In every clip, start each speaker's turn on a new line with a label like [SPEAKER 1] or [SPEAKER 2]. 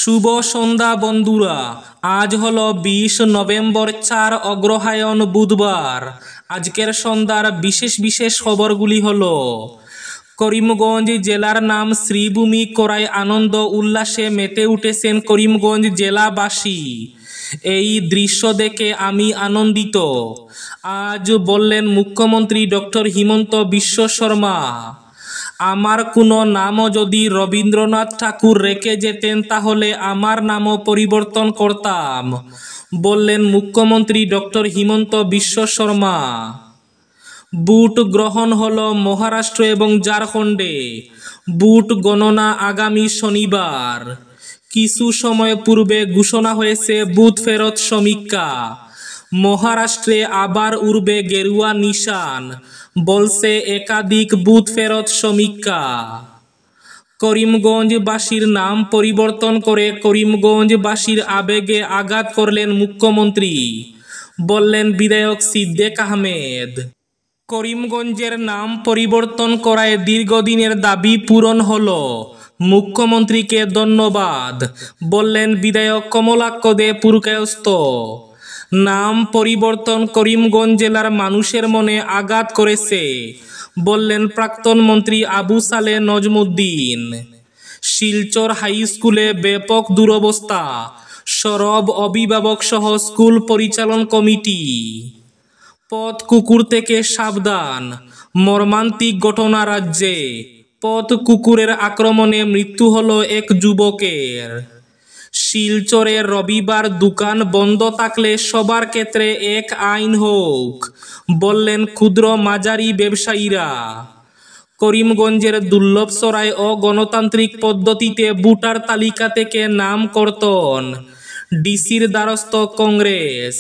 [SPEAKER 1] শুভ সন্ধ্যা বন্ধুরা, আজ হলো 20 নভেম্বর, 4 অগ্রহায়ণ বুধবার। আজকের সন্ধ্যার বিশেষ বিশেষ খবরগুলি হলো: করিমগঞ্জ জেলার নাম শ্রীভূমি করায় আনন্দ উল্লাসে মেতে উঠেছেন করিমগঞ্জ জেলাবাসী। এই দৃশ্য দেখে আমি আনন্দিত, আজ বললেন মুখ্যমন্ত্রী ডক্টর হিমন্ত বিশ্ব শর্মা। আমার কোনো নামও যদি রবীন্দ্রনাথ ঠাকুর রেখে যেতেন তাহলে আমার নামও পরিবর্তন করতাম, বললেন মুখ্যমন্ত্রী ডক্টর হিমন্ত বিশ্ব শর্মা। ভোট গ্রহণ হলো মহারাষ্ট্র এবং ঝাড়খণ্ডে। ভোট গণনা আগামী শনিবার। কিছু সময় পূর্বে ঘোষণা হয়েছে বুথ ফেরত সমীক্ষা। মহারাষ্ট্রে আবার উড়বে গেরুয়া নিশান, বলছে একাধিক বুথ ফেরত সমীক্ষা। করিমগঞ্জবাসীর নাম পরিবর্তন করে করিমগঞ্জবাসীর আবেগে আঘাত করলেন মুখ্যমন্ত্রী, বললেন বিধায়ক সিদ্দেক আহমেদ। করিমগঞ্জের নাম পরিবর্তন করায় দীর্ঘদিনের দাবি পূরণ হলো, মুখ্যমন্ত্রীকে ধন্যবাদ, বললেন বিধায়ক কমলাক্ষ দে পুরকায়স্থ। নাম পরিবর্তন করিমগঞ্জ জেলার মানুষের মনে আঘাত করেছে, বললেন প্রাক্তন মন্ত্রী আবু সালেহ নজমুদ্দিন। শিলচর হাই স্কুলে ব্যাপক দুরবস্থা, সরব অভিভাবক সহ স্কুল পরিচালন কমিটি। পথ কুকুর থেকে সাবধান, মর্মান্তিক ঘটনা রাজ্যে। পথ কুকুরের আক্রমণে মৃত্যু হলো এক যুবকের। শিলচরে রবিবার দোকান বন্ধ থাকলে সবার ক্ষেত্রে এক আইন হোক, বললেন ক্ষুদ্র মাঝারি ব্যবসায়ীরা। করিমগঞ্জের দুর্লভসরায় অগণতান্ত্রিক পদ্ধতিতে ভোটার তালিকা থেকে নাম কর্তন, ডিসির দ্বারস্থ কংগ্রেস।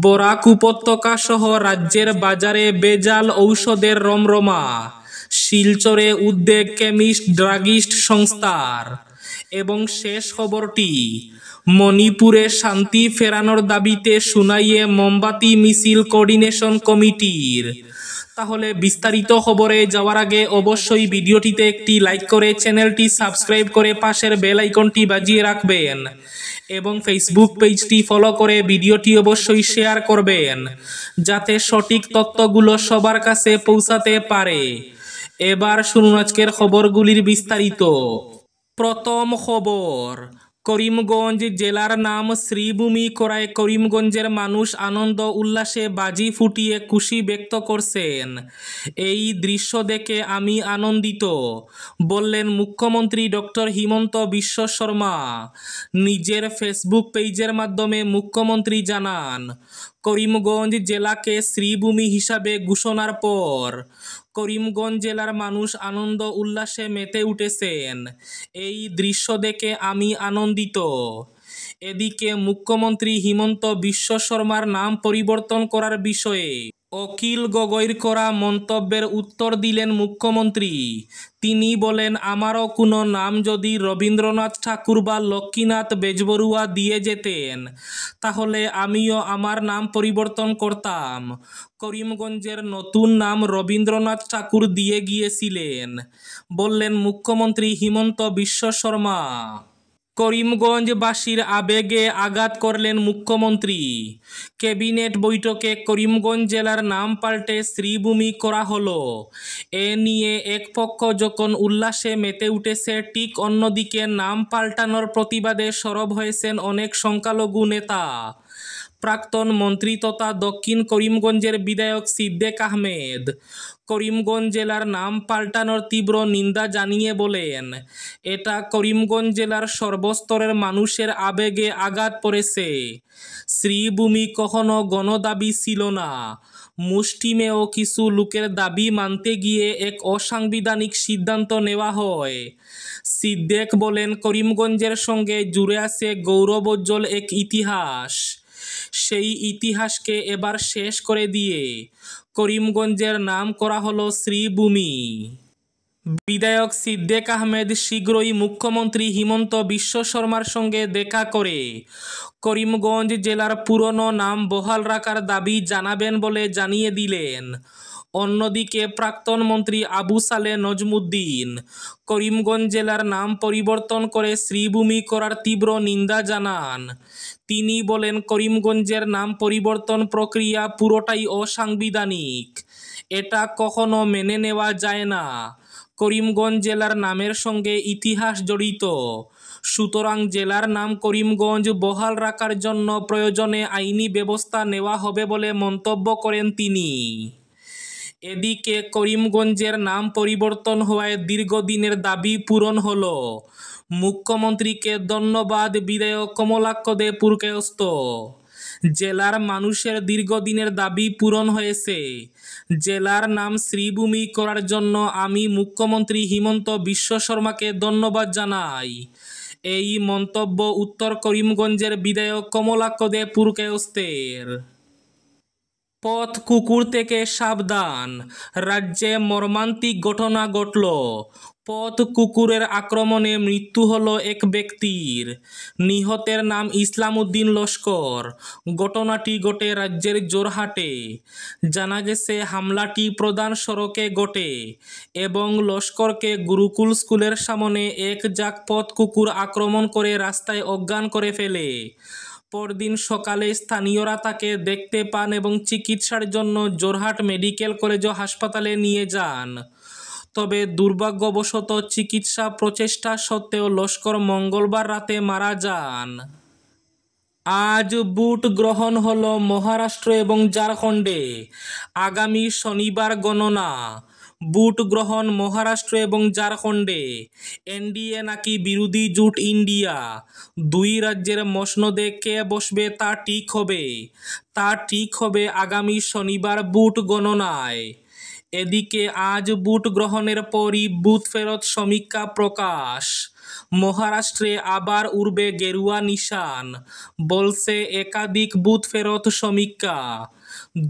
[SPEAKER 1] বরাক উপত্যকা সহ রাজ্যের বাজারে ভেজাল ঔষধের রমরমা। শিলচরে উদ্বেগ কেমিস্ট ড্রাগিস্ট সংস্থার। এবং শেষ খবরটি, মণিপুরে শান্তি ফেরানোর দাবিতে সুনাইয়ে মোমবাতি মিছিল কোঅর্ডিনেশন কমিটির। তাহলে বিস্তারিত খবরে যাওয়ার আগে অবশ্যই ভিডিওটিতে একটি লাইক করে চ্যানেলটি সাবস্ক্রাইব করে পাশের বেল আইকনটি বাজিয়ে রাখবেন এবং ফেসবুক পেজটি ফলো করে ভিডিওটি অবশ্যই শেয়ার করবেন, যাতে সঠিক তথ্যগুলো সবার কাছে পৌঁছাতে পারে। এবার শুনুন আজকের খবরগুলির বিস্তারিত। প্রথম খবর, করিমগঞ্জ জেলার নাম শ্রীভূমি করায় করিমগঞ্জের মানুষ আনন্দ উল্লাসে বাজি ফুটিয়ে খুশি ব্যক্ত করছেন। এই দৃশ্য দেখে আমি আনন্দিত, বললেন মুখ্যমন্ত্রী ডক্টর হিমন্ত বিশ্ব শর্মা। নিজের ফেসবুক পেজের মাধ্যমে মুখ্যমন্ত্রী জানান, করিমগঞ্জ জেলাকে শ্রীভূমি হিসাবে ঘোষণার পর করিমগঞ্জ জেলার মানুষ আনন্দ উল্লাসে মেতে উঠেছেন। এই দৃশ্য দেখে আমি আনন্দিত। এদিকে মুখ্যমন্ত্রী হিমন্ত বিশ্ব শর্মার নাম পরিবর্তন করার বিষয়ে অখিল গগৈর করা মন্তব্যের উত্তর দিলেন মুখ্যমন্ত্রী। তিনি বলেন, আমারও কোনো নাম যদি রবীন্দ্রনাথ ঠাকুর বা লক্ষ্মীনাথ বেজবরুয়া দিয়ে যেতেন তাহলে আমিও আমার নাম পরিবর্তন করতাম। করিমগঞ্জের নতুন নাম রবীন্দ্রনাথ ঠাকুর দিয়ে গিয়েছিলেন, বললেন মুখ্যমন্ত্রী হিমন্ত বিশ্ব শর্মা। করিমগঞ্জবাসীর আবেগে আঘাত করলেন মুখ্যমন্ত্রী। ক্যাবিনেট বৈঠকে করিমগঞ্জ জেলার নাম পাল্টে শ্রীভূমি করা হলো। এ নিয়ে এক পক্ষ যখন উল্লাসে মেতে উঠেছে, ঠিক অন্যদিকে নাম পাল্টানোর প্রতিবাদে সরব হয়েছেন অনেক সংখ্যালঘু নেতা। প্রাক্তন মন্ত্রী তথা দক্ষিণ করিমগঞ্জের বিধায়ক সিদ্দেক আহমেদ করিমগঞ্জ জেলার নাম পাল্টানোর তীব্র নিন্দা জানিয়ে বলেন, এটা করিমগঞ্জ জেলার সর্বস্তরের মানুষের আবেগে আঘাত পড়েছে। শ্রীভূমি কখনো গণদাবি ছিল না। মুষ্টিমেয় কিছু লোকের দাবি মানতে গিয়ে এক অসাংবিধানিক সিদ্ধান্ত নেওয়া হয়। সিদ্দেক বলেন, করিমগঞ্জের সঙ্গে জুড়ে আছে গৌরবোজ্জ্বল এক ইতিহাস। সেই ইতিহাসকে এবার শেষ করে দিয়ে করিমগঞ্জের নাম করা হলো শ্রীভূমি। বিধায়ক সিদ্দেক আহমেদ শীঘ্রই মুখ্যমন্ত্রী হিমন্ত বিশ্ব শর্মার সঙ্গে দেখা করে করিমগঞ্জ জেলার পুরনো নাম বহাল রাখার দাবি জানাবেন বলে জানিয়ে দিলেন। অন্যদিকে প্রাক্তন মন্ত্রী আবু সালেহ নজমুদ্দিন করিমগঞ্জ জেলার নাম পরিবর্তন করে শ্রীভূমি করার তীব্র নিন্দা জানান। তিনি বলেন, করিমগঞ্জের নাম পরিবর্তন প্রক্রিয়া পুরোটাই অসাংবিধানিক। এটা কখনো মেনে নেওয়া যায় না। করিমগঞ্জ জেলার নামের সঙ্গে ইতিহাস জড়িত, সুতরাং জেলার নাম করিমগঞ্জ বহাল রাখার জন্য প্রয়োজনে আইনি ব্যবস্থা নেওয়া হবে বলে মন্তব্য করেন তিনি। এদিকে করিমগঞ্জের নাম পরিবর্তন হওয়ায় দীর্ঘদিনের দাবি পূরণ হল। মুখ্যমন্ত্রীকে ধন্যবাদ বিধায়ক কমলাক্ষ দে পুরকায়স্থ। জেলার মানুষের দীর্ঘদিনের দাবি পূরণ হয়েছে। জেলার নাম শ্রীভূমি করার জন্য আমি মুখ্যমন্ত্রী হিমন্ত বিশ্ব শর্মাকে ধন্যবাদ জানাই। এই মন্তব্য উত্তর করিমগঞ্জের বিধায়ক কমলাক্ষ দে পুরকায়স্থের। পথ কুকুর থেকে সাবধান, রাজ্যে মর্মান্তিক ঘটনা ঘটল। পথ কুকুরের আক্রমণে মৃত্যু হলো এক ব্যক্তির। নিহতের নাম ইসলাম উদ্দিন লস্কর। ঘটনাটি ঘটে রাজ্যের জোরহাটে। জানা গেছে হামলাটি প্রধান সড়কে ঘটে এবং লস্করকে গুরুকুল স্কুলের সামনে এক ঝাঁক পথ কুকুর আক্রমণ করে রাস্তায় অজ্ঞান করে ফেলে। পরদিন সকালে স্থানীয়রা তাকে দেখতে পান এবং চিকিৎসার জন্য জোরহাট মেডিকেল কলেজ ও হাসপাতালে নিয়ে যান। তবে দুর্ভাগ্যবশত চিকিৎসা প্রচেষ্টা সত্ত্বেও লস্কর মঙ্গলবার রাতে মারা যান। আজ ভোট গ্রহণ হল মহারাষ্ট্র এবং ঝাড়খণ্ডে। আগামী শনিবার গণনা। ভোট গ্রহণ মহারাষ্ট্র এবং ঝাড়খণ্ডে। এনডিএ নাকি বিরোধী জোট ইন্ডিয়া। দুই রাজ্যের মসনদে কে বসবে তা ঠিক হবে আগামী শনিবার ভোট গণনায়। এদিকে আজ ভোট গ্রহণের পরই বুথ ফেরত সমীক্ষা প্রকাশ। মহারাষ্ট্রে আবার উড়বে গেরুয়া নিশান, বলছে একাধিক বুথ ফেরত সমীক্ষা।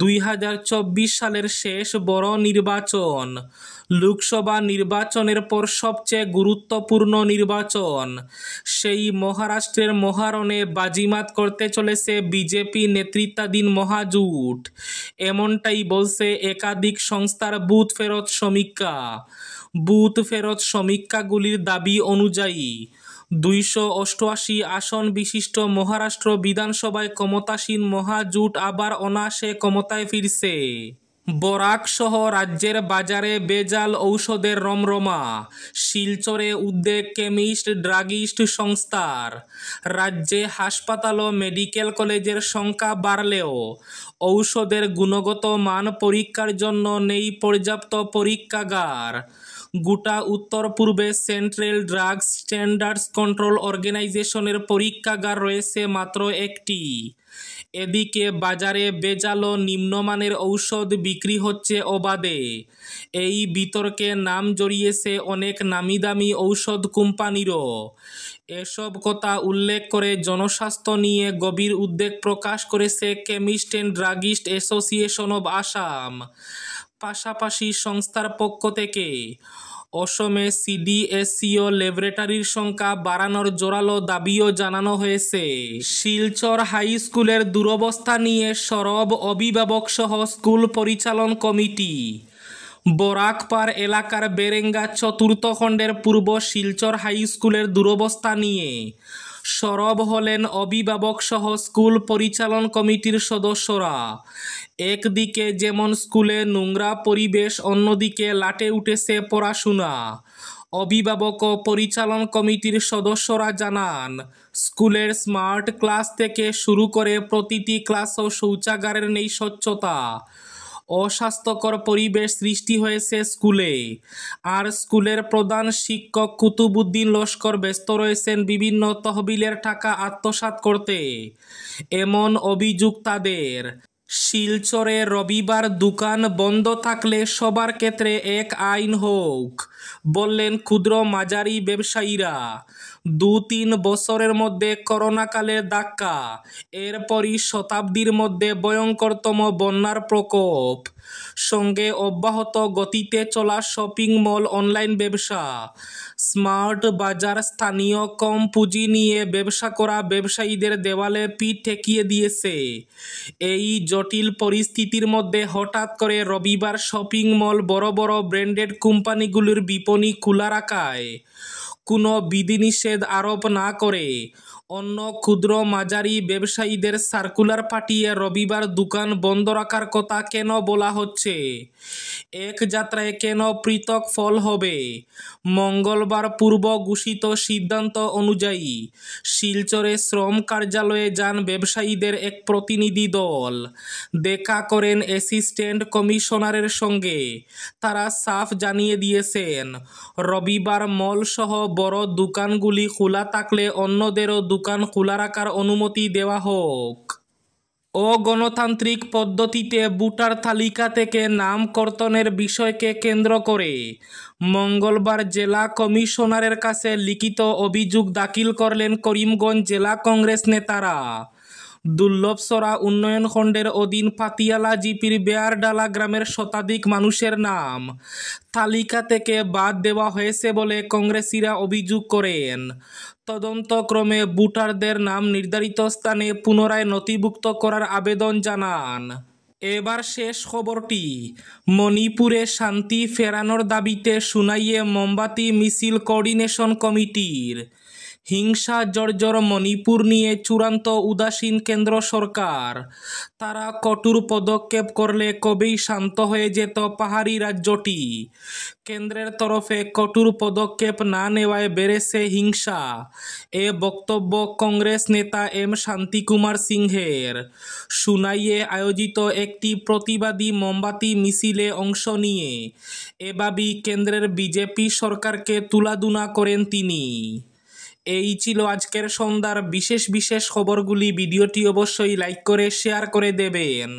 [SPEAKER 1] 2024 সালের শেষ বড় নির্বাচন, লোকসভা নির্বাচনের পর সবচেয়ে গুরুত্বপূর্ণ নির্বাচন। সেই মহারাষ্ট্রের মহারণে বাজিমাত করতে চলেছে বিজেপি নেতৃত্বাধীন মহাজোট, এমনটাই বলছে একাধিক সংস্থার বুথ ফেরত সমীক্ষা। বুথ ফেরত সমীক্ষাগুলির দাবি অনুযায়ী 288 আসন বিশিষ্ট মহারাষ্ট্র বিধানসভায় ক্ষমতাসীন মহাজোট আবার অনায়াসে ক্ষমতায় ফিরছে। বরাক সহ রাজ্যের বাজারে ভেজাল ঔষধের রমরমা। শিলচরে উদ্বেগ কেমিস্ট ড্রাগিস্ট সংস্থার। রাজ্যে হাসপাতাল ও মেডিকেল কলেজের সংখ্যা বাড়লেও ঔষধের গুণগত মান পরীক্ষার জন্য নেই পর্যাপ্ত পরীক্ষাগার। গোটা উত্তর পূর্বে সেন্ট্রাল ড্রাগস স্ট্যান্ডার্ডস কন্ট্রোল অর্গানাইজেশনের পরীক্ষাগার রয়েছে মাত্র একটি। এদিকে বাজারে ভেজাল ও নিম্নমানের ঔষধ বিক্রি হচ্ছে অবাধে। এই বিতর্কে নাম জড়িয়েছে অনেক নামিদামি ঔষধ কোম্পানিরও। এসব কথা উল্লেখ করে জনস্বাস্থ্য নিয়ে গভীর উদ্বেগ প্রকাশ করেছে chemist and druggist association of Assam. পাশাপাশি সংস্থার পক্ষ থেকে অসমে সিডিএসইও ল্যাবরেটরির সংখ্যা বাড়ানোর জোরালো দাবিও জানানো হয়েছে। শিলচর হাই স্কুলের দুরবস্থা নিয়ে সরব অভিভাবক সহ স্কুল পরিচালন কমিটি। বরাকপার এলাকার বেরেঙ্গা চতুর্থ খণ্ডের পূর্ব শিলচর হাই স্কুলের দুরবস্থা নিয়ে সরব হলেন অভিভাবক সহ স্কুল পরিচালন কমিটির সদস্যরা। একদিকে যেমন স্কুলে নোংরা পরিবেশ, অন্যদিকে লাটে উঠেছে পড়াশোনা। অভিভাবক ও পরিচালন কমিটির সদস্যরা জানান, স্কুলের স্মার্ট ক্লাস থেকে শুরু করে প্রতিটি ক্লাস ও শৌচাগারের নেই স্বচ্ছতা। অস্বাস্থ্যকর পরিবেশ সৃষ্টি হয়েছে স্কুলে। আর স্কুলের প্রধান শিক্ষক কুতুবুদ্দিন লস্কর ব্যস্ত রয়েছেন বিভিন্ন তহবিলের টাকা আত্মসাৎ করতে, এমন অভিযোগ তাদের। শিলচরে রবিবার দোকান বন্ধ থাকলে সবার ক্ষেত্রে এক আইন হোক, বললেন ক্ষুদ্র মাঝারি ব্যবসায়ীরা। 2-3 বছরের মধ্যে করোনাকালের ধাক্কা, এরপরই শতাব্দীর মধ্যে ভয়ঙ্করতম বন্যার প্রকোপ। সঙ্গে অব্যাহত গতিতে চলা শপিং মল অনলাইন ব্যবসা, স্মার্ট বাজার, স্থানীয় কম পুঁজি নিয়ে ব্যবসা করা ব্যবসায়ীদের দেওয়ালে পিঠ ঠেকিয়ে দিয়েছে। এই জটিল পরিস্থিতির মধ্যে হঠাৎ করে রবিবার শপিং মল বড় বড় ব্র্যান্ডেড কোম্পানিগুলির বিপণি খোলা রাখায় কোনো বিধিনিষেধ আরোপ না করে অন্য ক্ষুদ্র মাঝারি ব্যবসায়ীদের সার্কুলার পাঠিয়ে রবিবার দোকান বন্ধ রাখার কথা কেন বলা হচ্ছে? এক যাত্রায় কেন পৃথক ফল হবে? মঙ্গলবার পূর্ব ঘোষিত সিদ্ধান্ত অনুযায়ী শিলচরে শ্রম কার্যালয়ে যান ব্যবসায়ীদের এক প্রতিনিধি দল। দেখা করেন অ্যাসিস্ট্যান্ট কমিশনারের সঙ্গে। তারা সাফ জানিয়ে দিয়েছেন, রবিবার মল সহ বড় দোকানগুলি খোলা থাকলে অন্যদেরও দোকান খোলা রাখার অনুমতি দেওয়া হোক। অগণতান্ত্রিক পদ্ধতিতে ভোটার তালিকা থেকে নাম কর্তনের বিষয়কে কেন্দ্র করে মঙ্গলবার জেলা কমিশনারের কাছে লিখিত অভিযোগ দাখিল করলেন করিমগঞ্জ জেলা কংগ্রেস নেতারা। দুর্লভসরা উন্নয়ন খণ্ডের অধীন পাতিয়ালা জিপির বেয়ারডালা গ্রামের শতাধিক মানুষের নাম তালিকা থেকে বাদ দেওয়া হয়েছে বলে কংগ্রেসীরা অভিযোগ করেন। তদন্তক্রমে ভোটারদের নাম নির্ধারিত স্থানে পুনরায় নথিভুক্ত করার আবেদন জানান। এবার শেষ খবরটি। মণিপুরে শান্তি ফেরানোর দাবিতে সুনাইয়ে মোমবাতি মিছিল কোঅর্ডিনেশন কমিটির। হিংসা জর্জর মণিপুর নিয়ে চূড়ান্ত উদাসীন কেন্দ্র সরকার। তারা কঠোর পদক্ষেপ করলে কবেই শান্ত হয়ে যেত পাহাড়ি রাজ্যটি। কেন্দ্রের তরফে কঠোর পদক্ষেপ না নেওয়ায় বেড়েছে হিংসা। এ বক্তব্য কংগ্রেস নেতা এম শান্তিকুমার সিংহের। সুনাইয়ে আয়োজিত একটি প্রতিবাদী মোমবাতি মিছিলে অংশ নিয়ে এভাবেই কেন্দ্রের বিজেপি সরকারকে তুলাধুনা করেন তিনি। এই ছিল আজকের সন্ধ্যার বিশেষ খবরগুলি। ভিডিওটি অবশ্যই লাইক করে শেয়ার করে দেবেন।